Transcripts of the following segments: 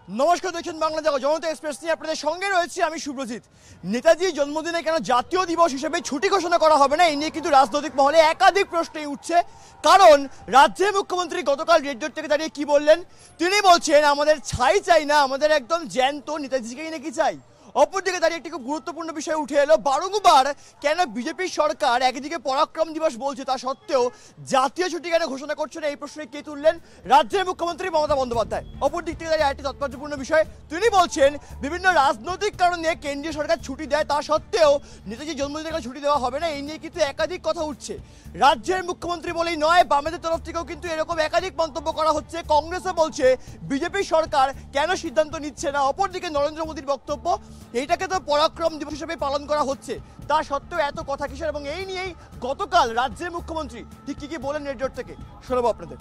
নমস্কার, দেখছেন বাংলা জনতা এক্সপ্রেস নিয়ে আপনাদের সঙ্গে রয়েছে আমি সুব্রজিৎ। নেতাজির জন্মদিনে কেন জাতীয় দিবস হিসেবে ছুটি ঘোষণা করা হবে না, এই নিয়ে কিন্তু রাজনৈতিক মহলে একাধিক প্রশ্ন উঠছে। কারণ রাজ্যের মুখ্যমন্ত্রী গতকাল রেডিওর থেকে দাঁড়িয়ে কি বললেন, তিনি বলছেন আমাদের ছাই চাই না, আমাদের একদম জ্যান্ত নেতাজিকেই নাকি চাই। অপরদিকে দাঁড়িয়ে একটি খুব গুরুত্বপূর্ণ বিষয় উঠে এলো, বারংবার কেন বিজেপির সরকার একদিকে পরাক্রম দিবস বলছে, তা সত্ত্বেও জাতীয় ছুটি কেন ঘোষণা করছে না, এই প্রশ্নে কে তুললেন? রাজ্যের মুখ্যমন্ত্রী মমতা বন্দ্যোপাধ্যায়। অপর দিক থেকে দাঁড়িয়ে আরেকটি তাৎপর্যপূর্ণ বিষয়, তিনি বলছেন বিভিন্ন রাজনৈতিক কারণে কেন্দ্রীয় সরকার ছুটি দেয়, তা সত্ত্বেও নেতাজির জন্মদিনে ছুটি দেওয়া হবে না, এই নিয়ে কিন্তু একাধিক কথা উঠছে। রাজ্যের মুখ্যমন্ত্রী বলেই নয়, বামেদের তরফ থেকেও কিন্তু এরকম একাধিক মন্তব্য করা হচ্ছে। কংগ্রেসও বলছে বিজেপির সরকার কেন সিদ্ধান্ত নিচ্ছে না। অপরদিকে নরেন্দ্র মোদীর বক্তব্য, এইটাকে তো পরাক্রম দিবস হিসেবে পালন করা হচ্ছে, তা সত্ত্বেও এত কথা কিসের? এবং এই নিয়েই গতকাল রাজ্যের মুখ্যমন্ত্রী ঠিক কি বলেন রেডিওর থেকে, শোনাবো আপনাদের।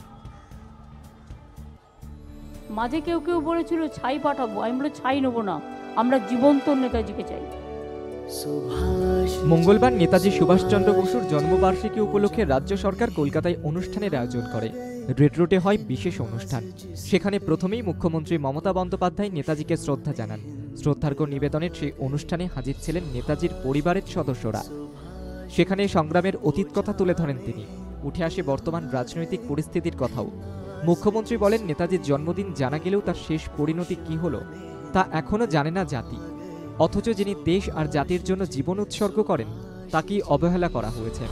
মাঝে কেউ কেউ বলেছিল ছাই পাঠাবো, আমি বলে ছাই নেবো না, আমরা জীবন্ত নেতাজিকে চাই। মঙ্গলবার নেতাজি সুভাষচন্দ্র বসুর জন্মবার্ষিকী উপলক্ষে রাজ্য সরকার কলকাতায় অনুষ্ঠানের আয়োজন করে। রেড রোডে হয় বিশেষ অনুষ্ঠান। সেখানে প্রথমেই মুখ্যমন্ত্রী মমতা বন্দ্যোপাধ্যায় নেতাজিকে শ্রদ্ধা জানান। শ্রদ্ধার্ঘ্য নিবেদনের সেই অনুষ্ঠানে হাজির ছিলেন নেতাজির পরিবারের সদস্যরা। সেখানে সংগ্রামের অতীত কথা তুলে ধরেন তিনি। উঠে আসে বর্তমান রাজনৈতিক পরিস্থিতির কথাও। মুখ্যমন্ত্রী বলেন, নেতাজির জন্মদিন জানা গেলেও তার শেষ পরিণতি কি হলো তা এখনো জানে না জাতি। অথচ যিনি দেশ আর জাতির জন্য জীবন উৎসর্গ করেন তাকেই অবহেলা করা হয়েছে।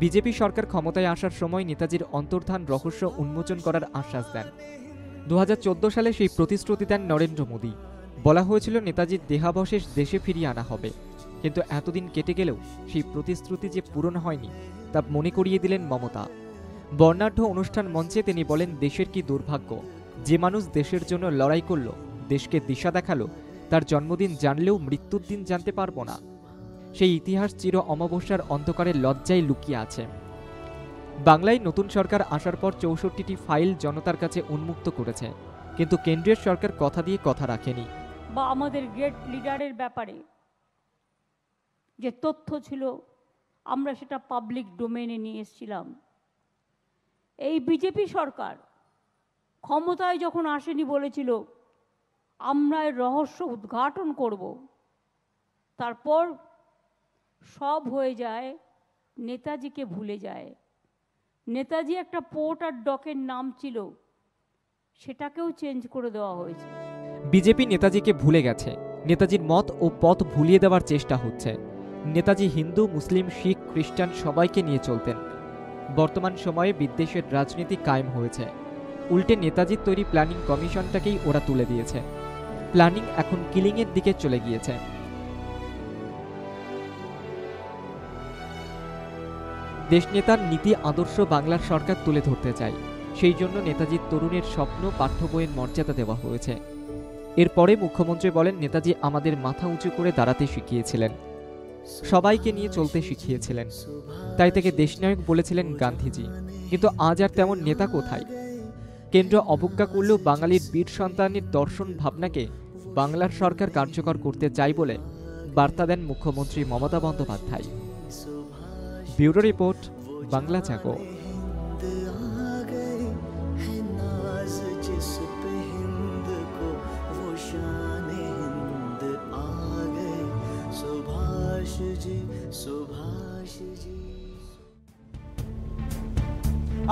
বিজেপি সরকার ক্ষমতায় আসার সময় নেতাজির অন্তর্ধান রহস্য উন্মোচন করার আশ্বাস দেন। 2014 সালে সেই প্রতিশ্রুতি দেন নরেন্দ্র মোদী। বলা হয়েছিল নেতাজির দেহাবশেষ দেশে ফিরিয়ে আনা হবে, কিন্তু এতদিন কেটে গেলেও সেই প্রতিশ্রুতি যে পূরণ হয়নি তা মনে করিয়ে দিলেন মমতা। বর্ণাঢ্য অনুষ্ঠান মঞ্চে তিনি বলেন, দেশের কি দুর্ভাগ্য, যে মানুষ দেশের জন্য লড়াই করল, দেশকে দিশা দেখালো, তার জন্মদিন জানলেও মৃত্যুর দিন জানতে পারবো না। সেই ইতিহাস চির অমাবস্যার অন্ধকারে লজ্জায় লুকিয়ে আছে। বাংলায় নতুন সরকার আসার পর 64টি ফাইল জনতার কাছে উন্মুক্ত করেছে, কিন্তু কেন্দ্রীয় সরকার কথা দিয়ে কথা রাখেনি। বা আমাদের গ্রেট লিডারের ব্যাপারে যে তথ্য ছিল, আমরা সেটা পাবলিক ডোমেইনে নিয়ে এসেছিলাম। এই বিজেপি সরকার ক্ষমতায় যখন আসেনি বলেছিল আমরা এর রহস্য উদ্ঘাটন করব, তারপর সব হয়ে যায়, নেতাজিকে ভুলে যায়। নেতাজি একটা পোর্ট আর ডকের নাম ছিল, সেটাকেও চেঞ্জ করে দেওয়া হয়েছে। বিজেপি নেতাজিকে ভুলে গেছে। নেতাজির মত ও পথ ভুলিয়ে দেওয়ার চেষ্টা হচ্ছে। নেতাজি হিন্দু, মুসলিম, শিখ, খ্রিস্টান সবাইকে নিয়ে চলতেন। বর্তমান সময়ে বিদ্বেষের রাজনীতি কায়েম হয়েছে। উল্টে নেতাজির তৈরি প্ল্যানিং কমিশনটাকেই ওরা তুলে দিয়েছে। প্ল্যানিং এখন কিলিংয়ের দিকে চলে গিয়েছে। দেশনেতার নীতি আদর্শ বাংলার সরকার তুলে ধরতে চায়। সেই জন্য নেতাজির তরুণের স্বপ্ন পাঠ্য বইয়ের মর্যাদা দেওয়া হয়েছে। এরপরে মুখ্যমন্ত্রী বলেন, নেতাজি আমাদের মাথা উঁচু করে দাঁড়াতে শিখিয়েছিলেন, সবাইকে নিয়ে চলতে শিখিয়েছিলেন। তাই থেকে দেশনায়ক বলেছিলেন গান্ধীজি। কিন্তু আজ আর তেমন নেতা কোথায়? কেন্দ্র অবজ্ঞা করলেও বাঙালির বীর সন্তানের দর্শন ভাবনাকে বাংলার সরকার কার্যকর করতে চায় বলে বার্তা দেন মুখ্যমন্ত্রী মমতা বন্দ্যোপাধ্যায়। ব্যুরো রিপোর্ট, বাংলা জাগো।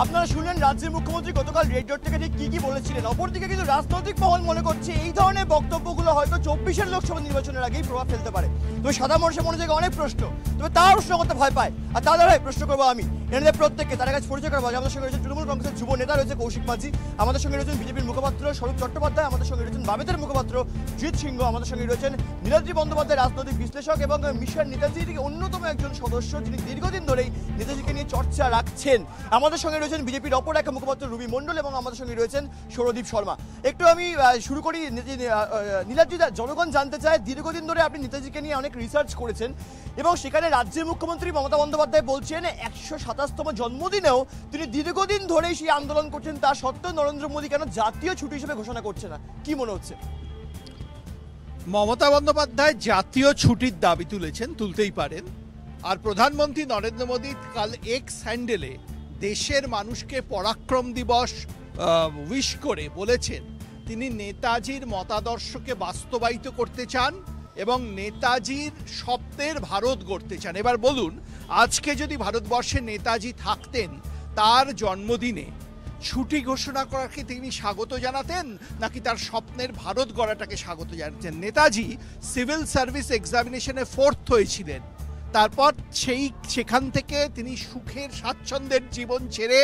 আপনারা শুনলেন রাজ্যের মুখ্যমন্ত্রী গতকাল রেডিওর থেকে ঠিক কি বলেছিলেন। অপরদিকে কিন্তু রাজনৈতিক মহল মনে করছে এই ধরনের বক্তব্যগুলো হয়তো 24-এর লোকসভা নির্বাচনের আগেই প্রভাব ফেলতে পারে। তবে সাধারণ মানুষের মনে থেকে অনেক প্রশ্ন, তবে তার প্রশ্ন করতে ভয় পায়, আর তাদের প্রশ্ন করবো আমি। এনাদের প্রত্যেককে তার কাছে পরিচয় করবো। আমাদের সঙ্গে রয়েছেন তৃণমূল কংগ্রেসের যুব নেতা রয়েছে কৌশিক মাঝি, আমাদের সঙ্গে রয়েছেন বিজেপির মুখপাত্র স্বরূপ চট্টোপাধ্যায়, আমাদের সঙ্গে রয়েছেন বামেদের মুখপাত্র জিৎ সিংহ, আমাদের সঙ্গে রয়েছেন নীলাদ্রি বন্দ্যোপাধ্যায়, রাজনৈতিক বিশ্লেষক এবং মিশন নেতাজির অন্যতম একজন সদস্য, যিনি দীর্ঘদিন ধরেই নেতাজিকে নিয়ে চর্চা রাখছেন। আমাদের সঙ্গে রয়েছেন বিজেপির অপর এক মুখপাত্র রুবি মণ্ডল এবং আমাদের সঙ্গে রয়েছেন সৌরদীপ শর্মা। একটু আমি শুরু করি নীলাদ্রি, জনগণ জানতে চায়, দীর্ঘদিন ধরে আপনি নেতাজিকে নিয়ে অনেক রিসার্চ করেছেন এবং সেখানে রাজ্যের মুখ্যমন্ত্রী মমতা বন্দ্যোপাধ্যায় বলছেন 127তম জন্মদিনেও তিনি দীর্ঘদিন ধরেই সেই আন্দোলন করছেন, তা সত্ত্বেও নরেন্দ্র মোদী কেন জাতীয় ছুটি হিসেবে ঘোষণা করছে না, কি মনে হচ্ছে? মমতা বন্দ্যোপাধ্যায় জাতীয় ছুটির দাবি তুলেছেন, তুলতেই পারেন। আর প্রধানমন্ত্রী নরেন্দ্র মোদী কাল এক্স হ্যান্ডেলে দেশের মানুষকে পরাক্রম দিবস উইশ করে বলেছেন তিনি নেতাজির মতাদর্শকে বাস্তবায়িত করতে চান এবং নেতাজির স্বপ্নের ভারত গড়তে চান। এবার বলুন, আজকে যদি ভারতবর্ষে নেতাজি থাকতেন, তার জন্মদিনে ছুটি ঘোষণা করাকে তিনি স্বাগত জানাতেন নাকি তার স্বপ্নের ভারত গড়াটাকে স্বাগত জানাতেন? নেতাজি সিভিল সার্ভিস এক্সামিনেশনে 4th হয়েছিলেন, তারপর সেখান থেকে তিনি সুখের স্বাচ্ছন্দ্যের জীবন ছেড়ে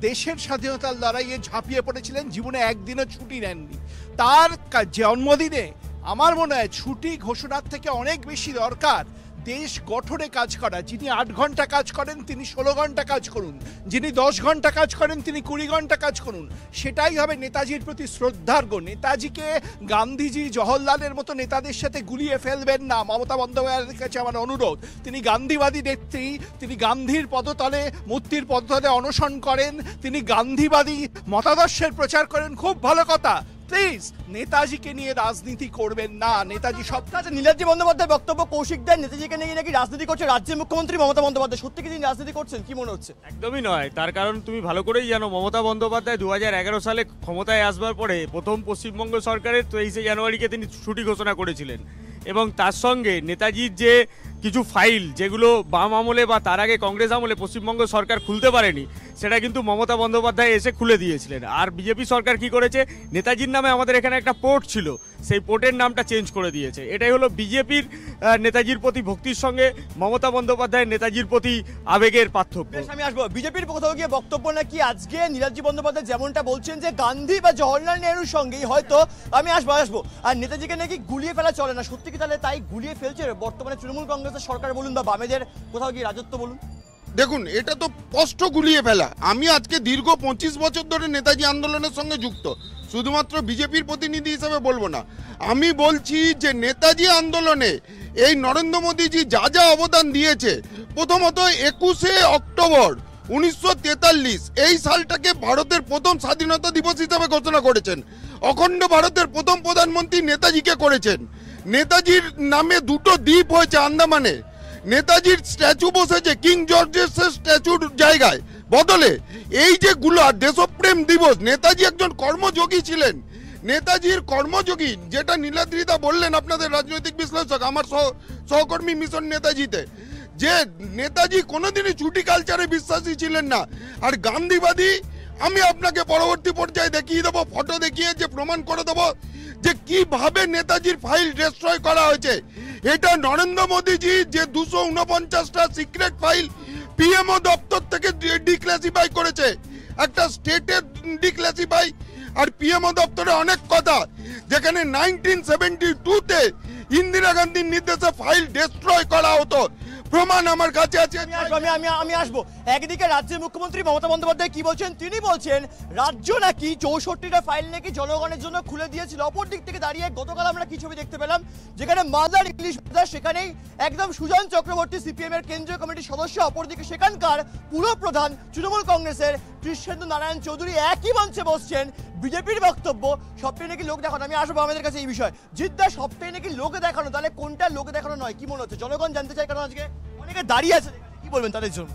দেশের স্বাধীনতার লড়াইয়ে ঝাঁপিয়ে পড়েছিলেন, জীবনে একদিনও ছুটি নেননি। তার জন্মদিনে আমার মনে হয় ছুটি ঘোষণার থেকে অনেক বেশি দরকার দেশ গঠনে কাজ করা। যিনি 8 ঘন্টা কাজ করেন তিনি 16 ঘন্টা কাজ করুন, যিনি 10 ঘন্টা কাজ করেন তিনি 20 ঘন্টা কাজ করুন। সেটাই হবে নেতাজির প্রতি শ্রদ্ধার্ঘ্য। নেতাজিকে গান্ধীজি জওহরলালের মতো নেতাদের সাথে গুলিয়ে ফেলবেন না। মমতা বন্দ্যোপাধ্যায়ের কাছে আমার অনুরোধ, তিনি গান্ধীবাদী নেত্রী, তিনি গান্ধীর পদতলে মূর্তির পদতলে অনশন করেন, তিনি গান্ধীবাদী মতাদর্শের প্রচার করেন, খুব ভালো কথা। প্লিজ নেতাজিকে নিয়ে রাজনীতি করবেন না। নেতাজি সব আচ্ছা, নীলাদ্রি বন্দ্যোপাধ্যায় বক্তব্য, কৌশিক দেন নেতাজিকে নিয়ে নাকি রাজনীতি করছে রাজ্যের মুখ্যমন্ত্রী মমতা বন্দ্যোপাধ্যায়। সত্যি কি তিনি রাজনীতি করছেন, কি মনে হচ্ছে? একদমই নয়। তার কারণ তুমি ভালো করেই জানো, মমতা বন্দ্যোপাধ্যায় 2011 সালে ক্ষমতায় আসবার পরে প্রথম পশ্চিমবঙ্গ সরকারের 23শে জানুয়ারিকে তিনি ছুটি ঘোষণা করেছিলেন এবং তার সঙ্গে নেতাজির যে কিছু ফাইল যেগুলো বাম আমলে বা তার আগে কংগ্রেস আমলে পশ্চিমবঙ্গ সরকার খুলতে পারেনি, সেটা কিন্তু মমতা বন্দ্যোপাধ্যায় এসে খুলে দিয়েছিলেন। আর বিজেপি সরকার কি করেছে, নেতাজির নামে আমাদের এখানে একটা পোর্ট ছিল, সেই পোর্টের নামটা চেঞ্জ করে দিয়েছে। এটাই হলো বিজেপির নেতাজির প্রতি ভক্তির সঙ্গে মমতা বন্দ্যোপাধ্যায়ের নেতাজির প্রতি আবেগের পার্থক্য। আমি আসবো বিজেপির কোথাও গিয়ে বক্তব্য নাকি আজকে নীলাদ্রি বন্দ্যোপাধ্যায় যেমনটা বলছেন যে গান্ধী বা জওহরলাল নেহরুর সঙ্গেই হয়তো আমি আসবো আর নেতাজিকে নাকি গুলিয়ে ফেলা চলে না। সত্যি কি তাহলে তাই গুলিয়ে ফেলছে বর্তমানে তৃণমূল কংগ্রেসের সরকার বলুন বা বামেদের কোথাও গিয়ে রাজত্ব বলুন? দেখুন, এটা তো স্পষ্ট গুলিয়ে ফেলা। আমি আজকে দীর্ঘ 25 বছর ধরে নেতাজি আন্দোলনের সঙ্গে যুক্ত, শুধুমাত্র বিজেপির প্রতিনিধি হিসেবে বলবো না। আমি বলছি যে নেতাজি আন্দোলনে এই নরেন্দ্র মোদীজি যা যা অবদান দিয়েছে, প্রথমত 21শে অক্টোবর 1943 এই সালটাকে ভারতের প্রথম স্বাধীনতা দিবস হিসেবে ঘোষণা করেছেন। অখণ্ড ভারতের প্রথম প্রধানমন্ত্রী নেতাজিকে করেছেন। নেতাজির নামে 2টো দ্বীপ হয়েছে আন্দামানে। নেতাজির স্ট্যাচু বসেছে কিং জর্জের স্ট্যাচুর জায়গায় বদলে। এই যেগুলো দেশপ্রেম দিবস, নেতাজি একজন কর্মযোগী ছিলেন। নেতাজির কর্মযোগী যেটা নীলাদ্রিদা বললেন, আপনাদের রাজনৈতিক বিশ্লেষক, আমার সহকর্মী মিশন নেতাজিতে, যে নেতাজি কোনোদিনই ছুটি কালচারে বিশ্বাসী ছিলেন না। আর গান্ধীবাদী, আমি আপনাকে পরবর্তী পর্যায়ে দেখিয়ে দেবো, ফটো দেখিয়ে যে প্রমাণ করে দেবো যে কিভাবে নেতাজির ফাইল ডিস্ট্রয় করা হয়েছে। এটা নরেন্দ্র মোদীজি যে 249টা সিক্রেট ফাইল পিএমও দপ্তর থেকে ডিক্লাসিফাই করেছে, একটা স্টেটের ডিক্লাসিফাই আর পিএমও দপ্তরে অনেক কথা, যেখানে 1972-তে ইন্দিরা গান্ধীর নির্দেশে ফাইল ডিস্ট্রয় করা হতো, প্রমাণ আমার কাছে আছে। আমি আসবো। একদিকে রাজ্যের মুখ্যমন্ত্রী মমতা বন্দ্যোপাধ্যায় কি বলছেন, তিনি বলছেন রাজ্য নাকি 64টা ফাইল নাকি জনগণের জন্য খুলে দিয়েছিল। অপর দিক থেকে দাঁড়িয়ে গতকাল আমরা কি ছবি দেখতে পেলাম, যেখানে মালদার ইংলিশ বাজার, সেখানেই একদম সুজন চক্রবর্তী সিপিএম এর কেন্দ্রীয় কমিটির সদস্য, অপরদিকে সেখানকার পুরপ্রধান তৃণমূল কংগ্রেসের কৃষ্ণেন্দু নারায়ণ চৌধুরী একই মঞ্চে বসছেন। বিজেপির বক্তব্য সবটাই নাকি লোক দেখানো। আমি আসবো আমাদের কাছে এই বিষয়। জিদ্দা, সবটাই নাকি লোকে দেখানো, তাহলে কোনটা লোকে দেখানো নয়, কি মনে হচ্ছে? জনগণ জানতে চায়, কারণ আজকে অনেকে দাঁড়িয়ে আছে, কি বলবেন তাদের জন্য?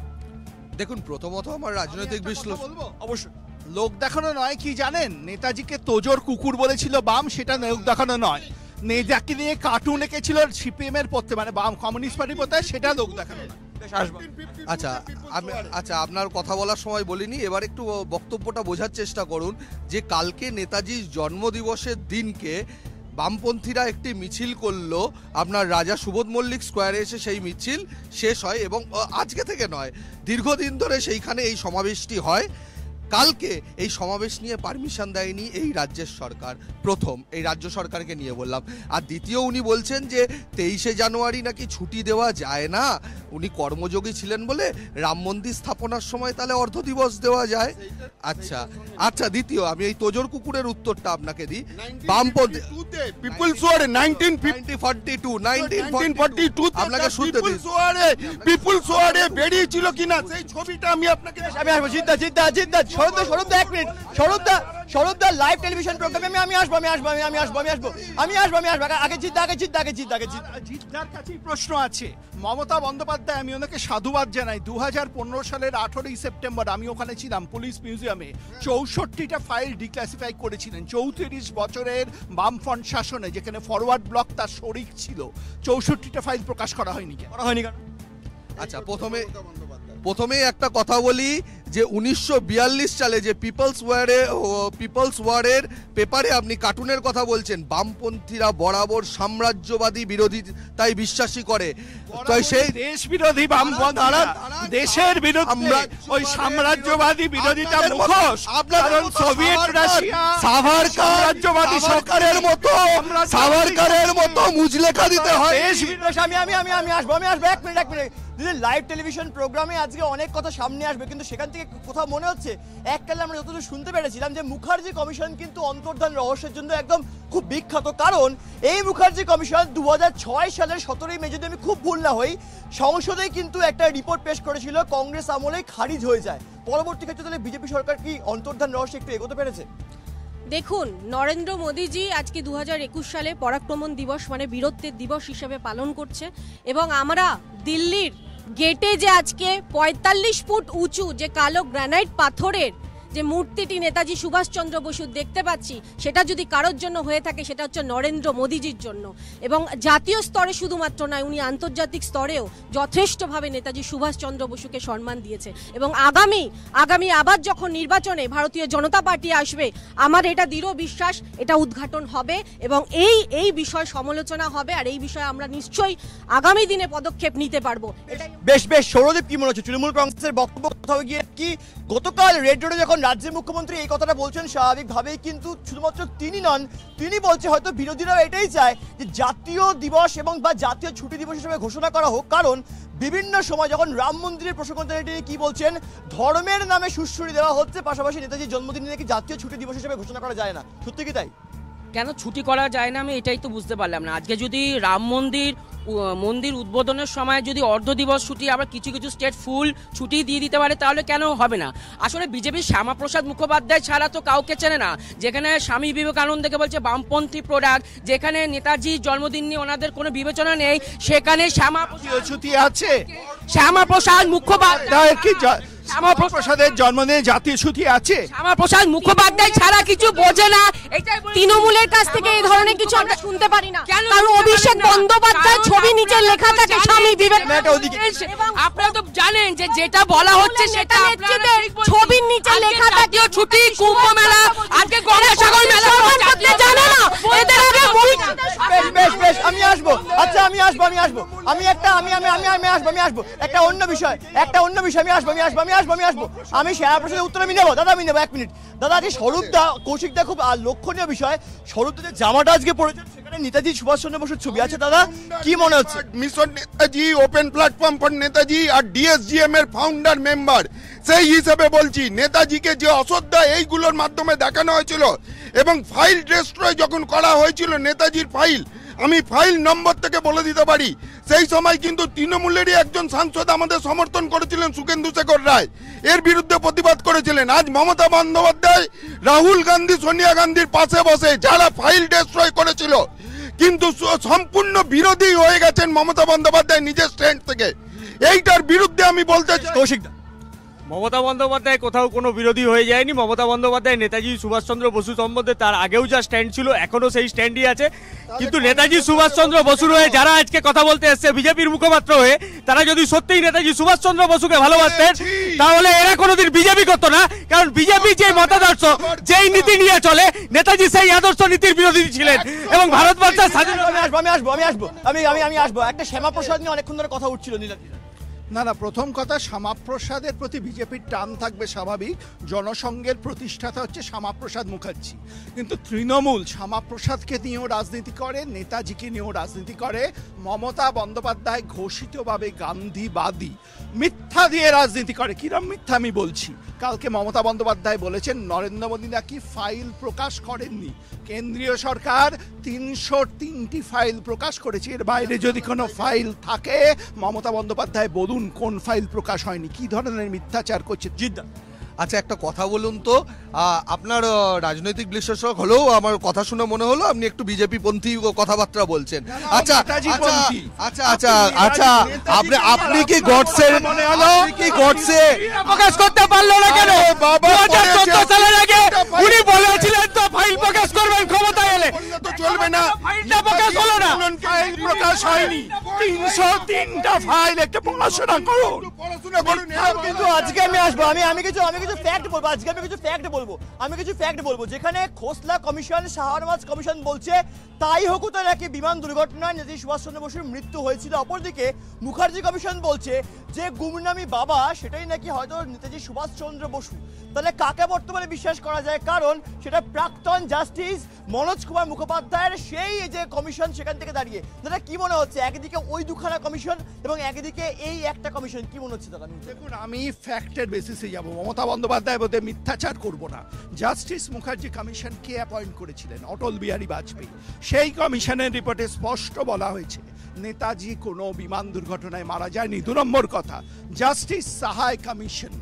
দেখুন, প্রথমত আমার রাজনৈতিক বিশ্লেষণ, অবশ্যই লোক দেখানো নয় কি জানেন, নেতাজিকে তোজোর কুকুর বলেছিল বাম, সেটা লোক দেখানো নয়। যাকে নিয়ে কার্টুন এঁকেছিল সিপিএম এর পথে, মানে বাম কমিউনিস্ট পার্টির পথে, সেটা লোক দেখানো নয়। আচ্ছা, আপনার কথা বলার সময় বলিনি, এবার একটু বক্তব্যটা বোঝার চেষ্টা করুন যে কালকে নেতাজির জন্মদিবসের দিনকে বামপন্থীরা একটি মিছিল করলো আপনার রাজা সুবোধ মল্লিক স্কোয়ারে এসে, সেই মিছিল শেষ হয় এবং আজকে থেকে নয়, দীর্ঘদিন ধরে সেইখানে এই সমাবেশটি হয়। কালকে এই সমাবেশ নিয়ে পারমিশন দেয়নি এই রাজ্যের সরকার, প্রথম এই রাজ্য সরকারকে নিয়ে বললাম। আর দ্বিতীয়, উনি বলছেন যে 23শে জানুয়ারি নাকি ছুটি দেওয়া যায় না, উনি কর্মযোগী ছিলেন বলে রাম মন্দির স্থাপনার সময় তাহলে অর্ধ দিবস দেওয়া যায়। আচ্ছা, দ্বিতীয়, আমি এই তোজর কুকুরের উত্তরটা আপনাকে দিই। বামপন্থী পিপলস ওয়ারে 1942 আপনাকে শুনতে দিন। পিপলস ওয়ারে বেরিয়েছিল কিনা সেই ছবিটা আমি আপনাকে আমি আসবো। জিদ্দা শরৎদা এক মিনিট, শরৎদা লাইভ টেলিভিশন প্রোগ্রামে আমি আসবো আগে জিদ্দা জিদ্দার কাছেই প্রশ্ন আছে। মমতা বন্দ্যোপাধ্যায়, আমি ওনাকে সাধুবাদ জানাই, 2015 সালের 18ই সেপ্টেম্বর আমি ওখানে ছিলাম পুলিশ মিউজিয়ামে, 64টা ফাইল ডিক্লাসিফাই করেছিলেন 34 বছরের বামফ্রন্ট শাসনে, যেখানে ফরওয়ার্ড ব্লক তার শরিক ছিল। 64টা ফাইল প্রকাশ করা হয়নি কেন? আচ্ছা, প্রথমে একটা কথা বলি যে 1942 সালে যে পিপলস ওয়ারের পেপারে আপনি কার্টুনের কথা বলছেন, বামপন্থীরা বরাবর সাম্রাজ্যবাদী বিরোধী তাই বিশ্বাসী করে, তো সেই দেশ বিরোধী দেশের বিরুদ্ধে ওই সাম্রাজ্যবাদী বিরোধিতা মুখোশ। কারণ সোভিয়েত রাশিয়া সাম্রাজ্যবাদী সাভারকারের মতো মুজলেখা দিতে হয়। আমি আসবো এক মিনিট। লাইভ টেলিভিশন প্রোগ্রামে আজকে অনেক কথা সামনে আসবে, কিন্তু সেখান থেকে কোথাও মনে হচ্ছে এককালে আমরা যতদূর শুনতে পেরেছিলাম যে মুখার্জি কমিশন কিন্তু অন্তর্ধান রহস্যের জন্য একদম খুব বিখ্যাত। কারণ এই মুখার্জি কমিশন 2006 সালের 17ই মে, যদি আমি খুব ভুল না হই, সংসদে কিন্তু একটা রিপোর্ট পেশ করেছিল, কংগ্রেস আমলেই খারিজ হয়ে যায়। পরবর্তী ক্ষেত্রে তাহলে বিজেপি সরকার কি অন্তর্ধান রহস্য একটু এগোতে পেরেছে? দেখুন, নরেন্দ্র মোদীজি আজকে 2021 সালে পরাক্রমণ দিবস মানে বীরত্বের দিবস হিসেবে পালন করছে, এবং আমরা দিল্লির গেটে যে আজকে 45 ফুট উঁচু যে কালো গ্রানাইট পাথরের যে মূর্তিটি নেতাজি সুভাষচন্দ্র বসুর দেখতে পাচ্ছি, সেটা যদি কারোর জন্য হয়ে থাকে সেটা হচ্ছে নরেন্দ্র মোদীজির জন্য। এবং জাতীয় স্তরে শুধুমাত্র নয়, উনি আন্তর্জাতিক স্তরেও যথেষ্টভাবে নেতাজি সুভাষচন্দ্র বসুকে সম্মান দিয়েছে। এবং আগামী আবার যখন নির্বাচনে ভারতীয় জনতা পার্টি আসবে, আমার এটা দৃঢ় বিশ্বাস এটা উদ্ঘাটন হবে এবং এই বিষয় সমালোচনা হবে, আর এই বিষয়ে আমরা নিশ্চয়ই আগামী দিনে পদক্ষেপ নিতে পারবো। বেশ সৌরদীপ, কি মনে হচ্ছে তৃণমূল কংগ্রেসের বক্তব্য কোথাও গিয়ে কি গতকাল রেড রোডে যখন রাজ্যের মুখ্যমন্ত্রী এই কথাটা বলছেন, স্বাভাবিকভাবেই কিন্তু শুধুমাত্র তিনি নন, তিনি বলছে হয়তো বিরোধীরাও এটাই চায় যে জাতীয় দিবস এবং বা জাতীয় ছুটি দিবস হিসেবে ঘোষণা করা হোক। কারণ বিভিন্ন সময় যখন রাম মন্দিরের প্রসঙ্গ কি বলছেন, ধর্মের নামে সুশ্রুতি দেওয়া হচ্ছে, পাশাপাশি নেতাজির জন্মদিন নাকি জাতীয় ছুটি দিবস হিসেবে ঘোষণা করা যায় না। সত্যি কি তাই? কেন ছুটি করা যায় না আমি এটাই তো বুঝতে পারলাম না। আজকে যদি রাম মন্দির উদ্বোধনের সময় যদি অর্ধ দিবস ছুটি, আবার কিছু স্টেট ফুল ছুটি দিয়ে দিতে পারে, তাহলে কেন হবে না? আসলে বিজেপির শ্যামাপ্রসাদ মুখোপাধ্যায় ছাড়া তো কাউকে চেনে না। যেখানে স্বামী বিবেকানন্দকে বলছে বামপন্থী প্রোডাক্ট, যেখানে নেতাজির জন্মদিন নিয়ে ওনাদের কোনো বিবেচনা নেই, সেখানে শ্যামাপ্রসাদ মুখোপাধ্যায় কি শ্যামাপ্রসাদের জন্মদিনে জাতীয় ছুটি আছে? শ্যামাপ্রসাদ মুখোপাধ্যায় ছাড়া কিছু বোঝে না। তৃণমূলের কাছ থেকে এই ধরনের কিছু আমরা শুনতে পারি না, কারণ অভিষেক বন্দ্যোপাধ্যায় ছবি নিচে লেখা থাকে স্বামী বিবেকানন্দ। আপনারা তো জানেন যে যেটা বলা হচ্ছে সেটা ছবির নিচে লেখা থাকে ছুটি, কুম্ভ মেলা, আজকে গঙ্গাসাগর মেলা করতে জানে না। এদের আগে বেশ আমি আসবো। আচ্ছা আমি আসবো একটা অন্য বিষয় আমি শ্যামাপ্রসাদের উত্তর আমি নেবো। দাদা আমি নেবো, এক মিনিট। দাদা আজকে স্বরূপদা, কৌশিকদা, খুব লক্ষণীয় বিষয়, স্বরূপদা যে জামাটা আজকে পড়েছেন সেখানে নেতাজি সুভাষচন্দ্র বসুর ছবি আছে। দাদা কি মনে হচ্ছে? Mission Netaji, open platform for Netaji আর ডিএসজিএম এর ফাউন্ডার মেম্বার, সেই হিসেবে বলছি নেতাজিকে যে অশ্রদ্ধা এইগুলোর মাধ্যমে দেখানো হয়েছিল, এবং ফাইল ডিস্ট্রয় যখন করা হয়েছিল নেতাজির ফাইল, আমি ফাইল নম্বর থেকে বলে দিতে পারি, সেই সময় কিন্তু তৃণমূলেরই একজন সাংসদ আমাদের সমর্থন করেছিলেন, সুখেন্দু শেখর রায়, এর বিরুদ্ধে প্রতিবাদ করেছিলেন। আজ মমতা বন্দ্যোপাধ্যায় রাহুল গান্ধী, সোনিয়া গান্ধীর পাশে বসে যারা ফাইল ডিস্ট্রয় করেছিল, কিন্তু সম্পূর্ণ বিরোধী হয়ে গেছেন মমতা বন্দ্যোপাধ্যায় নিজের স্ট্যান্ড থেকে। এইটার বিরুদ্ধে আমি বলতে চাই, কৌশিকদা, মমতা বন্দ্যোপাধ্যায় কোথাও কোনো বিরোধী হয়ে যায়নি। মমতা বন্দ্যোপাধ্যায় নেতাজি সুভাষচন্দ্র বসু সম্বন্ধে তার আগেও যা স্ট্যান্ড ছিল এখনো সেই স্ট্যান্ডই আছে। কিন্তু নেতাজি সুভাষচন্দ্র বসুর হয়ে যারা আজকে কথা বলতে এসছে বিজেপির মুখপাত্র হয়ে, তারা যদি সত্যিই নেতাজি সুভাষচন্দ্র বসুকে ভালোবাসতেন তাহলে এরা কোনোদিন বিজেপি করতো না। কারণ বিজেপি যে মতাদর্শ, যেই নীতি নিয়ে চলে, নেতাজি সেই আদর্শ নীতির বিরোধী ছিলেন এবং ভারতবর্ষের স্বাধীনতা। আমি আসবো। একটা শ্যামাপ্রসাদ নিয়ে অনেকক্ষণ ধরে কথা উঠছিল নীলাদি। না, প্রথম কথা, শ্যামাপ্রসাদের প্রতি বিজেপির টান থাকবে স্বাভাবিক। জনসংঘের প্রতিষ্ঠাতা হচ্ছে শ্যামাপ্রসাদ মুখার্জি, কিন্তু তৃণমূল শ্যামাপ্রসাদকে নিয়েও রাজনীতি করে, নেতাজিকে নিয়েও রাজনীতি করে। মমতা বন্দ্যোপাধ্যায় ঘোষিতভাবে গান্ধীবাদী, মিথ্যা দিয়ে রাজনীতি করে। কিরম মিথ্যা আমি বলছি, কালকে মমতা বন্দ্যোপাধ্যায় বলেছেন নরেন্দ্র মোদী নাকি ফাইল প্রকাশ করেননি। কেন্দ্রীয় সরকার 303টি ফাইল প্রকাশ করেছে। এর বাইরে যদি কোনো ফাইল থাকে মমতা বন্দ্যোপাধ্যায় বলুন কোন ফাইল প্রকাশ হয়নি, কি ধরনের মিথ্যাচার করছে? জিদ্দা, আচ্ছা একটা কথা বলুন তো, আপনার রাজনৈতিক বিশ্লেষক হলেও আমার কথা শুনে মনে হলো আপনি একটু বিজেপি পন্থী কথাবার্তা বলছেন। আচ্ছা নেতাজি আচ্ছা পন্থী। আচ্ছা আচ্ছা আচ্ছা আপনি কি গডসে প্রকাশ করতে পারলো না কেন? 2014 সালের আগে উনি বলেছিলেন তো ফাইল প্রকাশ করবেন ক্ষমতায় এলে, তো চলবে না। ফাইলটা প্রকাশ হলো না। ফাইল প্রকাশ হয়নি, 303টা ফাইল, একটু পড়াশোনা করুন। পড়াশোনা করুন। কিন্তু আজকে আমি আসবো, আমি কিছু ফ্যাক্ট বলবো, আজকে আমি কিছু ফ্যাক্ট বলবো যেখানে খোসলা কমিশন, শাহনওয়াজ কমিশন বলছে তাই হকুতে নাকি বিমান দুর্ঘটনায় নেতাজি সুভাষচন্দ্র বসুর মৃত্যু হয়েছিল। অপরদিকে মুখার্জি কমিশন বলছে যে গুমনামি বাবা সেটাই নাকি হয়তো নেতাজি সুভাষচন্দ্র বসু। তাহলে কাকে বর্তমানে বিশ্বাস করা যায়? কারণ সেটা প্রাক্তন জাস্টিস মনোজ কুমার মুখোপাধ্যায়ের সেই যে কমিশন, সেখান থেকে দাঁড়িয়ে দাদা কি মনে হচ্ছে? একদিকে ওই দুখানা কমিশন এবং একদিকে এই একটা কমিশন, কি মনে হচ্ছে দাদা? দেখুন, আমি ফ্যাক্টের বেসিসে যাব, মমতা বন্দ্যোপাধ্যায় বোধহয় মিথ্যাচার করব না। জাস্টিস মুখার্জি কমিশন কে অ্যাপয়েন্ট করেছিলেন? অটল বিহারী বাজপেয়ী। সেই কমিশনের রিপোর্টে স্পষ্ট বলা হয়েছে নেতাজি কোনো বিমান দুর্ঘটনায় মারা যায়নি। 2 নম্বর কথা, জাস্টিস সাহায় কমিশন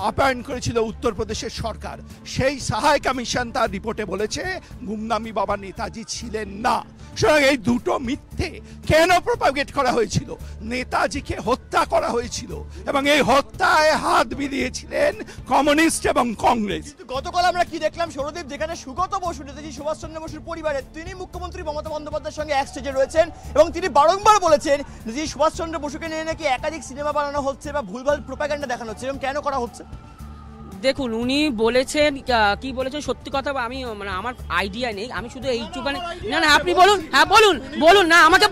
অ্যাপয়েন্ট করেছিল উত্তরপ্রদেশের সরকার। সেই সাহায় কমিশন তার রিপোর্টে বলেছে গুমনামি বাবা নেতাজি ছিলেন না। সুতরাং এই দুটো মিথ্যে কেন প্রপাগেট করা হয়েছিল? নেতাজিকে হত্যা করা হয়েছিল এবং এই হত্যায় হাত বিলিয়েছিলেন কমিউনিস্ট এবং কংগ্রেস। কিন্তু গতকাল আমরা কি দেখলাম সৌরদীপ, যেখানে সুগত বসু নেতাজি সুভাষচন্দ্র বসুর পরিবারের, তিনি মুখ্যমন্ত্রী মমতা বন্দ্যোপাধ্যায়ের সঙ্গে এক স্টেজে রয়েছেন এবং তিনি বারংবার বলেছেন নেতাজি সুভাষচন্দ্র বসুকে নিয়ে নাকি একাধিক সিনেমা বানানো হচ্ছে বা ভুলভাল প্রোপাগান্ডা দেখানো হচ্ছে। এবং কেন করা হচ্ছে? দেখুন, উনি বলেছেন কি বলেছেন সত্যি কথা আমি মানে আমার আইডিয়া নেই, আমি শুধু এইটুখানি। না না আপনি বলুন, হ্যাঁ বলুন না আমাকে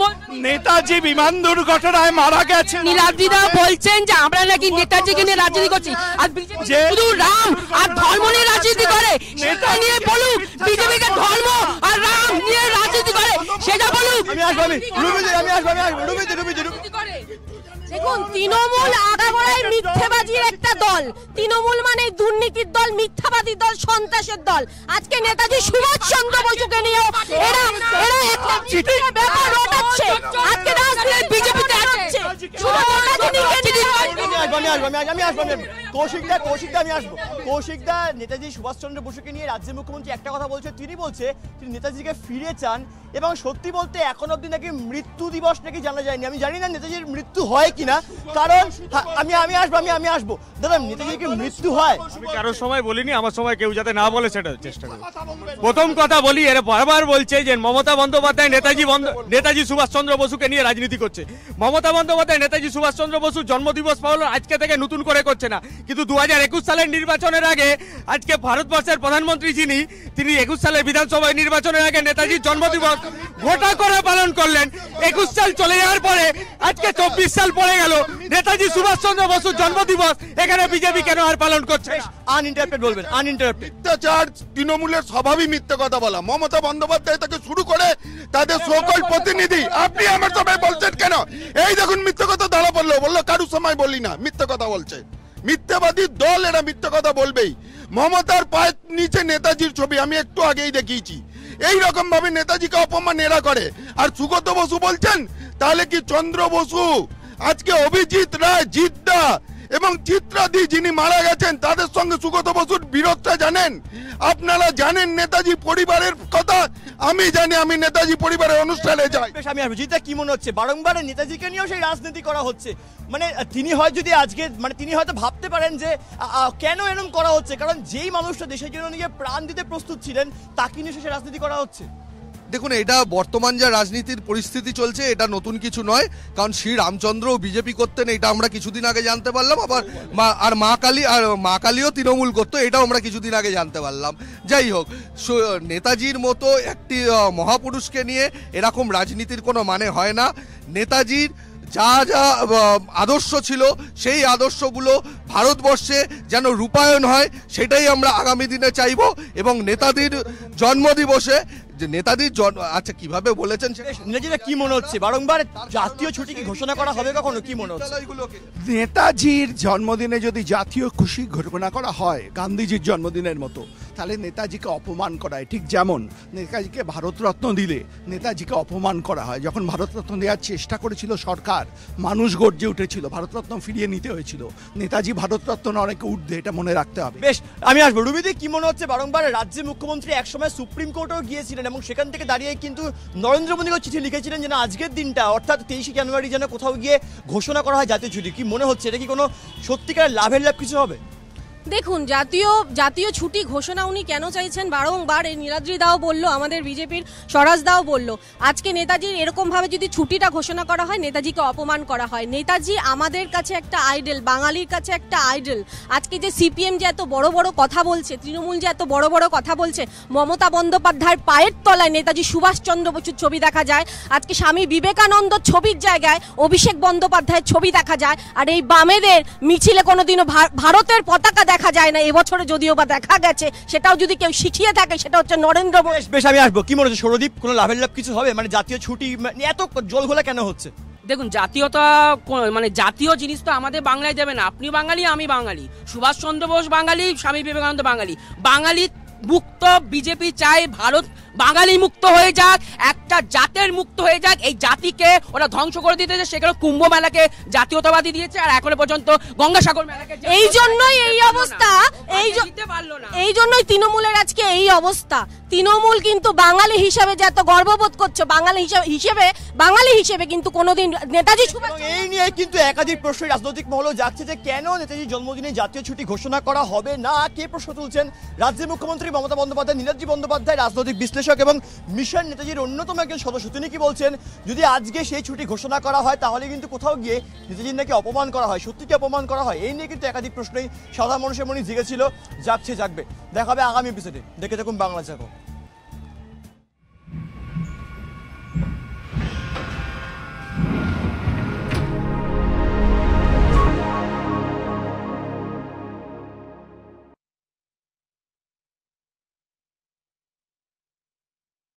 নেতাজি বিমান দুর্ঘটনায় মারা গেছেন। নীলাদ্রিদা বলছেন যে আমরা নাকি নেতাজিকে নিয়ে রাজনীতি করছি, আর বিজেপি শুধু রাম আর ধর্ম নিয়ে রাজনীতি করে। সেটা নিয়ে বলুন, বিজেপিকে ধর্ম আর রাম নিয়ে রাজনীতি করে সেটা বলুন। দেখুন, তৃণমূল আগাগোড়াই মিথ্যাবাজির একটা দল। তৃণমূল মানে দুর্নীতির দল, মিথ্যাবাদী দল, সন্ত্রাসের দল। আজকে নেতাজি সুভাষচন্দ্র বসুকে নিয়ে এরা ব্যাপার রটাচ্ছে। আজকে রাজনীতি বিজেপিতে আসছে। কৌশিকদা নেতাজি সুভাষচন্দ্র বসুকে নিয়ে রাজ্যের মুখ্যমন্ত্রী একটা কথা বলছে, তিনি বলছে তিনি নেতাজিকে ফিরে চান এবং সত্যি বলতে এখন অব্দি নাকি মৃত্যু দিবস নাকি জানা যায়নি। আমি জানি না নেতাজির মৃত্যু হয় কিনা, কারণ আমি আসবো দাদা, নেতাজির কি মৃত্যু হয়? আমি কারোর সময় বলিনি, আমার সময় কেউ যাতে না বলে সেটা চেষ্টা করি। প্রথম কথা বলি, এরা বারবার বলছে যে মমতা বন্দ্যোপাধ্যায় নেতাজি সুভাষচন্দ্র বসুকে নিয়ে রাজনীতি করছে। মমতা বন্দ্যোপাধ্যায় নেতাজি সুভাষচন্দ্র বসুর জন্মদিবস পালন আজকে থেকে নতুন করে করছে না, কিন্তু 2021 সালের নির্বাচনের আগে আজকে ভারতবর্ষের প্রধানমন্ত্রী যিনি, তিনি 21 সালের বিধানসভা নির্বাচনের আগে নেতাজির জন্মদিবস গোটা করে পালন করলেন। 21 সাল চলে যাওয়ার পরে আজকে 24 সাল পড়ে গেল, নেতাজি সুভাষচন্দ্র বসুর জন্মদিবস এখানে বিজেপি কেন আর পালন করছে? আনইন্টারাপ্টেড বলবেন, আনইন্টারাপ্টেড। মিথ্যাচার তৃণমূলের স্বভাবই মিথ্যে কথা বলা। মমতা বন্দ্যোপাধ্যায় থেকে শুরু করে তাদের সকল প্রতিনিধি, আপনি আমার সবাই বলছেন কেন? এই দেখুন মিথ্যে কথা ধরা পড়লো, বললো কারুর সময় বলি না, মিথ্যে কথা বলছে। মিথ্যাবাদী দল, এরা মিথ্যে কথা বলবেই। মমতার পায়ের নিচে নেতাজির ছবি আমি একটু আগেই দেখিয়েছি। এই রকম ভাবে নেতাজিকে অপমান এরা করে। আর সুগত বসু বলছেন, তাহলে কি চন্দ্র বসু আজকে অভিজিৎ রায়, জিদ্দা এবং চিত্রাদি যিনি মারা গেছেন তাদের সঙ্গে সুগত বসুর বিরোধটা জানেন? আপনারা জানেন নেতাজি পরিবারের কথা? আমি জানি, আমি নেতাজি পরিবারের অনুষ্ঠানে যাই। আমি আসবো। জিতা, কি মনে হচ্ছে বারংবার নেতাজিকে নিয়েও সেই রাজনীতি করা হচ্ছে? মানে তিনি হয় যদি আজকে তিনি হয়তো ভাবতে পারেন যে কেন এরকম করা হচ্ছে, কারণ যেই মানুষটা দেশের জন্য নিজে প্রাণ দিতে প্রস্তুত ছিলেন তাকে নিয়ে সে রাজনীতি করা হচ্ছে। দেখুন, এটা বর্তমান যা রাজনীতির পরিস্থিতি চলছে এটা নতুন কিছু নয়, কারণ শ্রী রামচন্দ্রও বিজেপি করতেন, এটা আমরা কিছুদিন আগে জানতে পারলাম। আবার মা কালীও তৃণমূল করতো, এটাও আমরা কিছুদিন আগে জানতে পারলাম। যাই হোক, নেতাজির মতো একটি মহাপুরুষকে নিয়ে এরকম রাজনীতির কোনো মানে হয় না। নেতাজির যা যা আদর্শ ছিল সেই আদর্শগুলো ভারতবর্ষে যেন রূপায়ণ হয়, সেটাই আমরা আগামী দিনে চাইব। এবং নেতাজির জন্মদিবসে যে নেতাজির আচ্ছা কিভাবে বলেছেন নেতাজিরা কি মনে হচ্ছে বারংবার জাতীয় ছুটি কি ঘোষণা করা হবে কখনো, কি মনে হচ্ছে? নেতাজির জন্মদিনে যদি জাতীয় খুশি ঘোষণা করা হয় গান্ধীজির জন্মদিনের মতো, তাহলে নেতাজিকে অপমান করা হয়। ঠিক যেমন নেতাজিকে ভারতরত্ন দিলে নেতাজিকে অপমান করা হয়। যখন ভারতরত্ন দেওয়ার চেষ্টা করেছিল সরকার, মানুষ গর্জে উঠেছিল, ভারতরত্ন ফিরিয়ে নিতে হয়েছিল। নেতাজি ভারতরত্ন অনেকে ঊর্ধ্বে, এটা মনে রাখতে হবে। বেশ, আমি আসবো। রুবিদি, কি মনে হচ্ছে, বারংবার রাজ্যের মুখ্যমন্ত্রী একসময় সুপ্রিম কোর্টেও গিয়েছিলেন এবং সেখান থেকে দাঁড়িয়ে কিন্তু নরেন্দ্র মোদীকে চিঠি লিখেছিলেন যেন আজকের দিনটা অর্থাৎ 23শে জানুয়ারি যেন কোথাও গিয়ে ঘোষণা করা হয় জাতীয় ছুটি। কি মনে হচ্ছে, এটা কি কোনো সত্যিকার লাভের লাভ কিছু হবে? দেখুন, জাতীয় ছুটি ঘোষণা উনি কেন চাইছেন বারংবার, এই নীলাদ্রি দাও বলল, আমাদের বিজেপির স্বরাজ দাও বলল, আজকে নেতাজির এরকমভাবে যদি ছুটিটা ঘোষণা করা হয় নেতাজিকে অপমান করা হয়। নেতাজি আমাদের কাছে একটা আইডল, বাঙালির কাছে একটা আইডল। আজকে যে সিপিএম যে এত বড় বড় কথা বলছে, তৃণমূল যে এত বড় বড় কথা বলছে, মমতা বন্দ্যোপাধ্যায়ের পায়ের তলায় নেতাজি সুভাষচন্দ্র বসুর ছবি দেখা যায়। আজকে স্বামী বিবেকানন্দ ছবির জায়গায় অভিষেক বন্দ্যোপাধ্যায়ের ছবি দেখা যায়। আর এই বামেদের মিছিলে কোনোদিনও ভারতের পতাকা দেখা যায় না। এবছরে যদিও বা দেখা গেছে, সেটাও যদি কেউ শিখিয়ে থাকে সেটা হচ্ছে নরেন্দ্র মোদী। বেশ, আমি আসবো। কি মনে হচ্ছে সৌরদীপ, কোনো লাভের লাভ কিছু হবে? মানে জাতীয় ছুটি এত জলঘোলা কেন হচ্ছে? দেখুন, জাতীয়তা মানে জাতীয় জিনিস তো আমাদের বাংলায় দেবে না। আপনি বাঙালি, আমি বাঙালি, সুভাষচন্দ্র বোস বাঙালি, স্বামী বিবেকানন্দ বাঙালি। বাঙালি মুক্ত, বিজেপি চায় ভারত বাঙালি মুক্ত হয়ে যাক, একটা জাতের মুক্ত হয়ে যাক। এই জাতিকে ওরা ধ্বংস করে দিতেছে। সেখানে কুম্ভ মেলাকে জাতীয়তাবাদী দিয়েছে, আর এখনো পর্যন্ত গঙ্গাসাগর মেলাকে। এই জন্যই এই অবস্থা, এই জন্যই তৃণমূলের আজকে এই অবস্থা। তৃণমূল কিন্তু বাঙালি হিসাবে যে এত গর্ববোধ করছে, বাঙালি হিসেবে কিন্তু কোনোদিন নেতাজি এই নিয়ে কিন্তু একাধিক প্রশ্ন রাজনৈতিক মহলেও যাচ্ছে যে কেন নেতাজির জন্মদিনে জাতীয় ছুটি ঘোষণা করা হবে না। কে প্রশ্ন তুলছেন? রাজ্যের মুখ্যমন্ত্রী মমতা বন্দ্যোপাধ্যায়, নীলাদ্রি বন্দ্যোপাধ্যায়, রাজনৈতিক বিশ্লেষক এবং মিশন নেতাজির অন্যতম একজন সদস্য। তিনি কি বলছেন, যদি আজকে সেই ছুটি ঘোষণা করা হয় তাহলে কিন্তু কোথাও গিয়ে নেতাজির নাকি অপমান করা হয়। সত্যি কি অপমান করা হয়? এই নিয়ে কিন্তু একাধিক প্রশ্নই সাধারণ মানুষের মনে জেগেছিল, জাগছে, জাগবে। দেখা হবে আগামী এপিসোডে। দেখে থাকুন বাংলা জাগো।